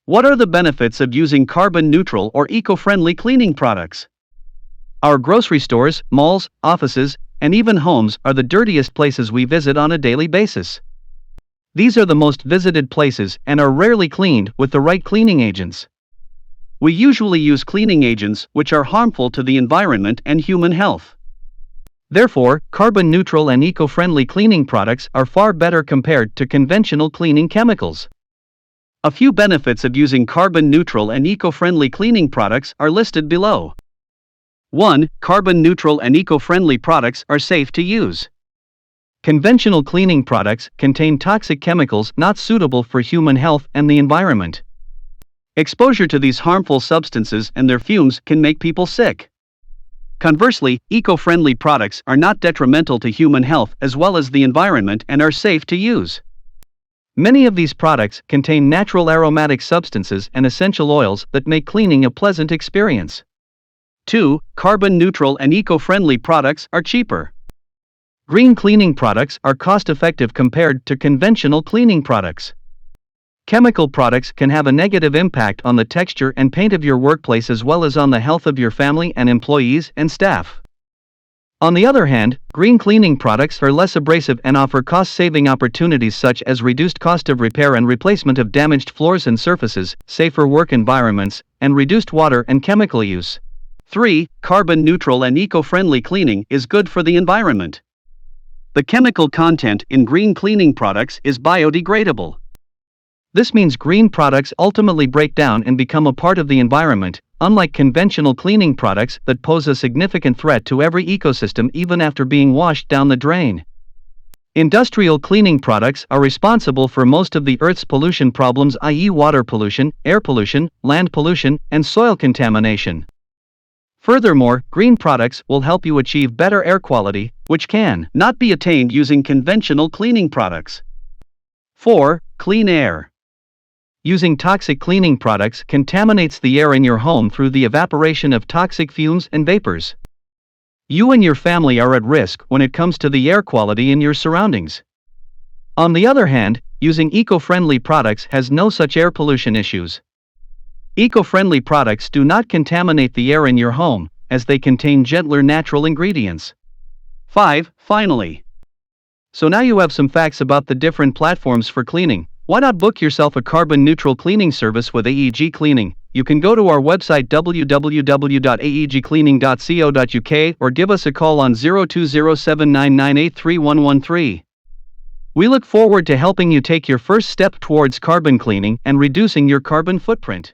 What are the benefits of using carbon-neutral or eco-friendly cleaning products? Our grocery stores, malls, offices, and even homes are the dirtiest places we visit on a daily basis. These are the most visited places and are rarely cleaned with the right cleaning agents. We usually use cleaning agents which are harmful to the environment and human health. Therefore, carbon-neutral and eco-friendly cleaning products are far better compared to conventional cleaning chemicals. A few benefits of using carbon-neutral and eco-friendly cleaning products are listed below. 1. Carbon-neutral and eco-friendly products are safe to use. Conventional cleaning products contain toxic chemicals not suitable for human health and the environment. Exposure to these harmful substances and their fumes can make people sick. Conversely, eco-friendly products are not detrimental to human health as well as the environment and are safe to use. Many of these products contain natural aromatic substances and essential oils that make cleaning a pleasant experience. 2. Carbon-neutral and eco-friendly products are cheaper. Green cleaning products are cost-effective compared to conventional cleaning products. Chemical products can have a negative impact on the texture and paint of your workplace as well as on the health of your family and employees and staff. On the other hand, green cleaning products are less abrasive and offer cost-saving opportunities such as reduced cost of repair and replacement of damaged floors and surfaces, safer work environments, and reduced water and chemical use. 3. Carbon-neutral and eco-friendly cleaning is good for the environment. The chemical content in green cleaning products is biodegradable. This means green products ultimately break down and become a part of the environment, unlike conventional cleaning products that pose a significant threat to every ecosystem even after being washed down the drain. Industrial cleaning products are responsible for most of the Earth's pollution problems, i.e., water pollution, air pollution, land pollution, and soil contamination. Furthermore, green products will help you achieve better air quality, which can not be attained using conventional cleaning products. 4. Clean air. Using toxic cleaning products contaminates the air in your home through the evaporation of toxic fumes and vapors. You and your family are at risk when it comes to the air quality in your surroundings. On the other hand, using eco-friendly products has no such air pollution issues. Eco-friendly products do not contaminate the air in your home, as they contain gentler natural ingredients. 5. Finally. So now you have some facts about the different platforms for cleaning. Why not book yourself a carbon-neutral cleaning service with AEG Cleaning? You can go to our website www.aegcleaning.co.uk or give us a call on 020799831113. We look forward to helping you take your first step towards carbon cleaning and reducing your carbon footprint.